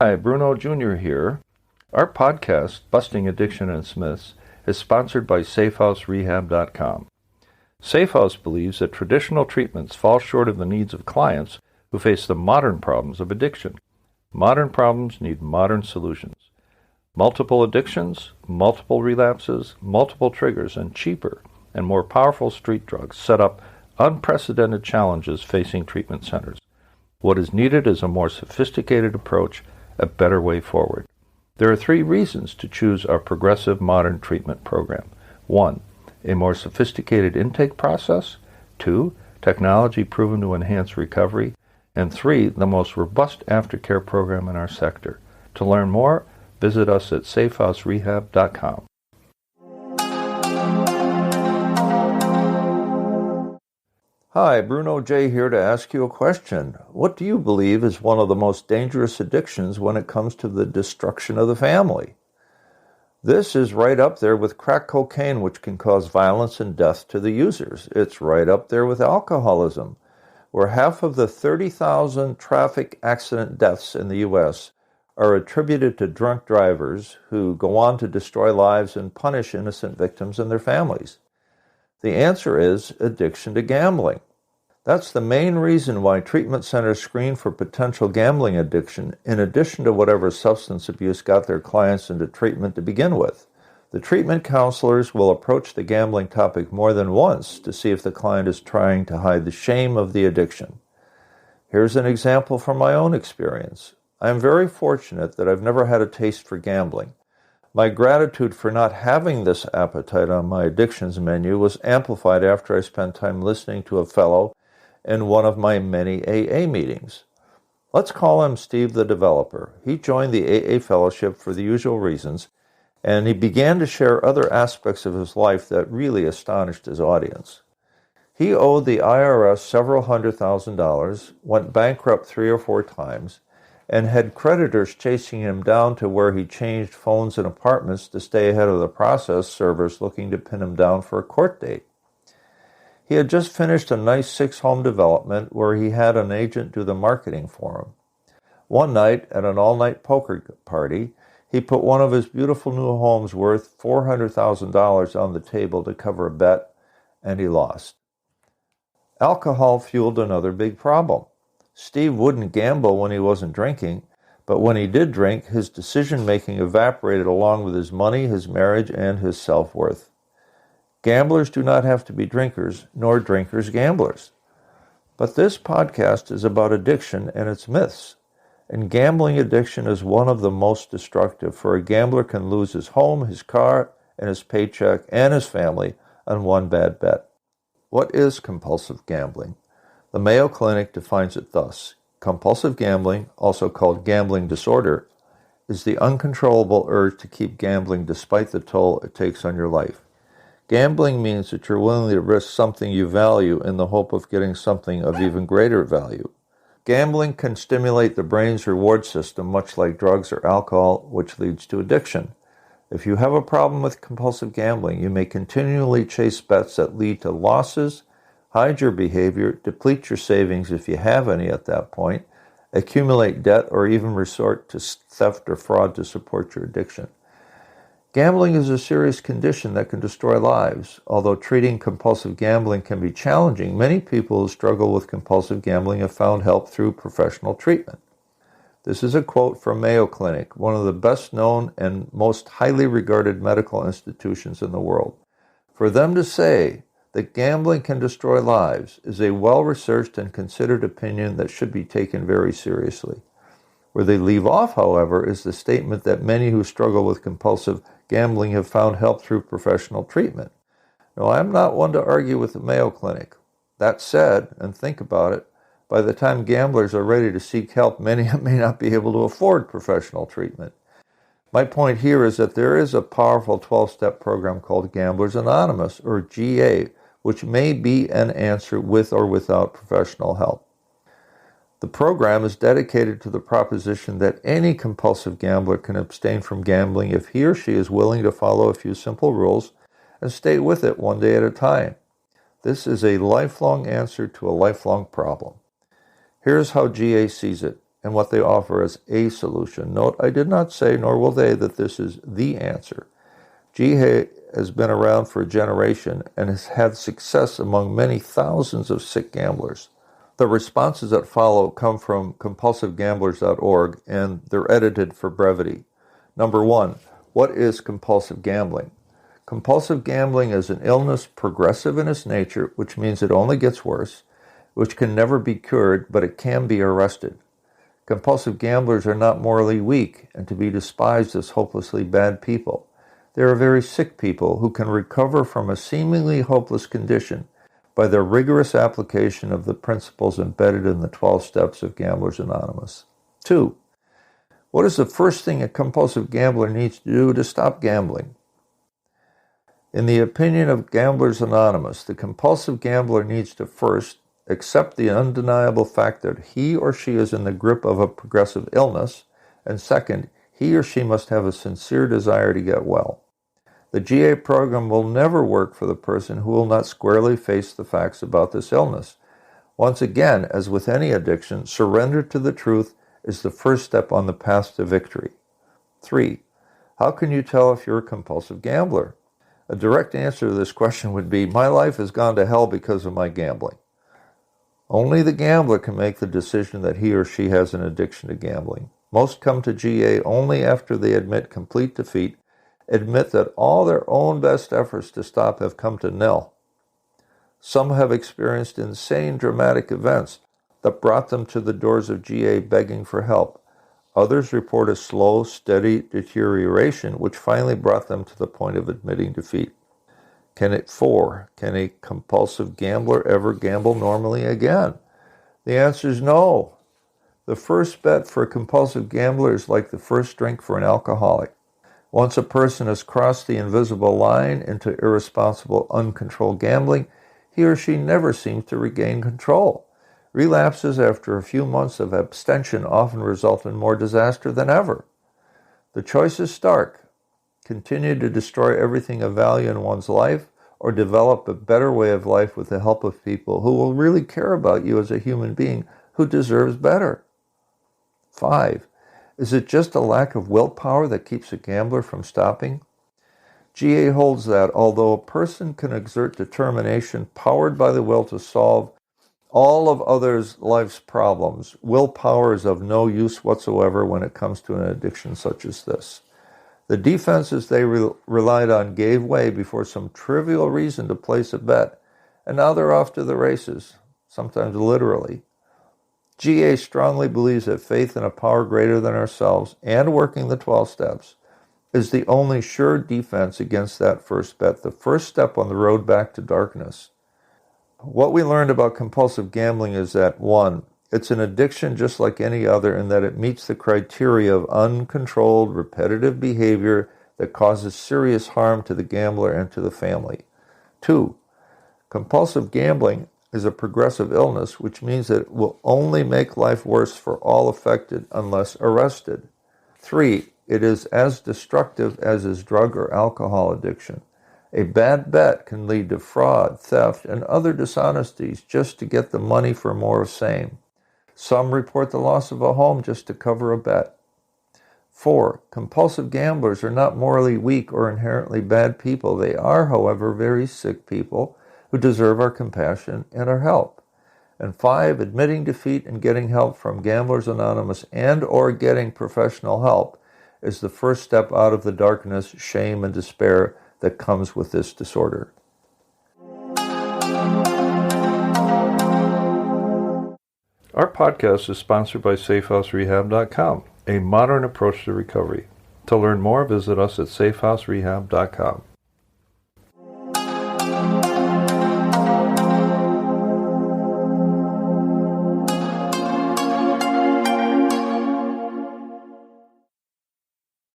Hi, Bruno Jr. here. Our podcast, Busting Addiction and Myths, is sponsored by SafeHouseRehab.com. SafeHouse believes that traditional treatments fall short of the needs of clients who face the modern problems of addiction. Modern problems need modern solutions. Multiple addictions, multiple relapses, multiple triggers, and cheaper and more powerful street drugs set up unprecedented challenges facing treatment centers. What is needed is a more sophisticated approach, a better way forward. There are 3 reasons to choose our progressive modern treatment program. 1, a more sophisticated intake process. 2, technology proven to enhance recovery. And 3, the most robust aftercare program in our sector. To learn more, visit us at safehouserehab.com. Hi, Bruno J. here to ask you a question. What do you believe is one of the most dangerous addictions when it comes to the destruction of the family? This is right up there with crack cocaine, which can cause violence and death to the users. It's right up there with alcoholism, where half of the 30,000 traffic accident deaths in the U.S. are attributed to drunk drivers who go on to destroy lives and punish innocent victims and their families. The answer is addiction to gambling. That's the main reason why treatment centers screen for potential gambling addiction, in addition to whatever substance abuse got their clients into treatment to begin with. The treatment counselors will approach the gambling topic more than once to see if the client is trying to hide the shame of the addiction. Here's an example from my own experience. I am very fortunate that I've never had a taste for gambling. My gratitude for not having this appetite on my addictions menu was amplified after I spent time listening to a fellow in one of my many AA meetings. Let's call him Steve the developer. He joined the AA fellowship for the usual reasons, and he began to share other aspects of his life that really astonished his audience. He owed the IRS several $100,000, went bankrupt 3 or 4 times, and had creditors chasing him down to where he changed phones and apartments to stay ahead of the process servers looking to pin him down for a court date. He had just finished a nice 6-home development where he had an agent do the marketing for him. One night at an all-night poker party, he put one of his beautiful new homes worth $400,000 on the table to cover a bet, and he lost. Alcohol fueled another big problem. Steve wouldn't gamble when he wasn't drinking, but when he did drink, his decision-making evaporated along with his money, his marriage, and his self-worth. Gamblers do not have to be drinkers, nor drinkers gamblers. But this podcast is about addiction and its myths. And gambling addiction is one of the most destructive, for a gambler can lose his home, his car, and his paycheck, and his family on one bad bet. What is compulsive gambling? The Mayo Clinic defines it thus. Compulsive gambling, also called gambling disorder, is the uncontrollable urge to keep gambling despite the toll it takes on your life. Gambling means that you're willing to risk something you value in the hope of getting something of even greater value. Gambling can stimulate the brain's reward system, much like drugs or alcohol, which leads to addiction. If you have a problem with compulsive gambling, you may continually chase bets that lead to losses, hide your behavior, deplete your savings if you have any at that point, accumulate debt, or even resort to theft or fraud to support your addiction. Gambling is a serious condition that can destroy lives. Although treating compulsive gambling can be challenging, many people who struggle with compulsive gambling have found help through professional treatment. This is a quote from Mayo Clinic, one of the best known and most highly regarded medical institutions in the world. For them to say that gambling can destroy lives is a well-researched and considered opinion that should be taken very seriously. Where they leave off, however, is the statement that many who struggle with compulsive gambling have found help through professional treatment. Now, I'm not one to argue with the Mayo Clinic. That said, and think about it, by the time gamblers are ready to seek help, many may not be able to afford professional treatment. My point here is that there is a powerful 12-step program called Gamblers Anonymous, or GA, which may be an answer with or without professional help. The program is dedicated to the proposition that any compulsive gambler can abstain from gambling if he or she is willing to follow a few simple rules and stay with it one day at a time. This is a lifelong answer to a lifelong problem. Here's how GA sees it, and what they offer as a solution. Note, I did not say, nor will they, that this is the answer. GA has been around for a generation and has had success among many thousands of sick gamblers. The responses that follow come from compulsivegamblers.org, and they're edited for brevity. Number 1, what is compulsive gambling? Compulsive gambling is an illness progressive in its nature, which means it only gets worse, which can never be cured, but it can be arrested. Compulsive gamblers are not morally weak and to be despised as hopelessly bad people. They are very sick people who can recover from a seemingly hopeless condition by their rigorous application of the principles embedded in the 12 steps of Gamblers Anonymous. 2. What is the first thing a compulsive gambler needs to do to stop gambling? In the opinion of Gamblers Anonymous, the compulsive gambler needs to first accept the undeniable fact that he or she is in the grip of a progressive illness, and second, he or she must have a sincere desire to get well. The GA program will never work for the person who will not squarely face the facts about this illness. Once again, as with any addiction, surrender to the truth is the first step on the path to victory. 3. How can you tell if you're a compulsive gambler? A direct answer to this question would be, my life has gone to hell because of my gambling. Only the gambler can make the decision that he or she has an addiction to gambling. Most come to GA only after they admit complete defeat, admit that all their own best efforts to stop have come to nil. Some have experienced insane dramatic events that brought them to the doors of GA begging for help. Others report a slow, steady deterioration which finally brought them to the point of admitting defeat. 4. Can a compulsive gambler ever gamble normally again? The answer is no. The first bet for a compulsive gambler is like the first drink for an alcoholic. Once a person has crossed the invisible line into irresponsible, uncontrolled gambling, he or she never seems to regain control. Relapses after a few months of abstention often result in more disaster than ever. The choice is stark. Continue to destroy everything of value in one's life, or develop a better way of life with the help of people who will really care about you as a human being who deserves better. 5. Is it just a lack of willpower that keeps a gambler from stopping? GA holds that although a person can exert determination powered by the will to solve all of others' life's problems, willpower is of no use whatsoever when it comes to an addiction such as this. The defenses they relied on gave way before some trivial reason to place a bet, and now they're off to the races, sometimes literally. GA strongly believes that faith in a power greater than ourselves and working the 12 steps is the only sure defense against that first bet, the first step on the road back to darkness. What we learned about compulsive gambling is that 1. It's an addiction just like any other in that it meets the criteria of uncontrolled, repetitive behavior that causes serious harm to the gambler and to the family. 2. Compulsive gambling is a progressive illness, which means that it will only make life worse for all affected unless arrested. 3. It is as destructive as is drug or alcohol addiction. A bad bet can lead to fraud, theft, and other dishonesties just to get the money for more of same. Some report the loss of a home just to cover a bet. 4. Compulsive gamblers are not morally weak or inherently bad people. They are, however, very sick people who deserve our compassion and our help. And 5. Admitting defeat and getting help from Gamblers Anonymous and or getting professional help is the first step out of the darkness, shame, and despair that comes with this disorder. Our podcast is sponsored by SafeHouseRehab.com, a modern approach to recovery. To learn more, visit us at SafeHouseRehab.com.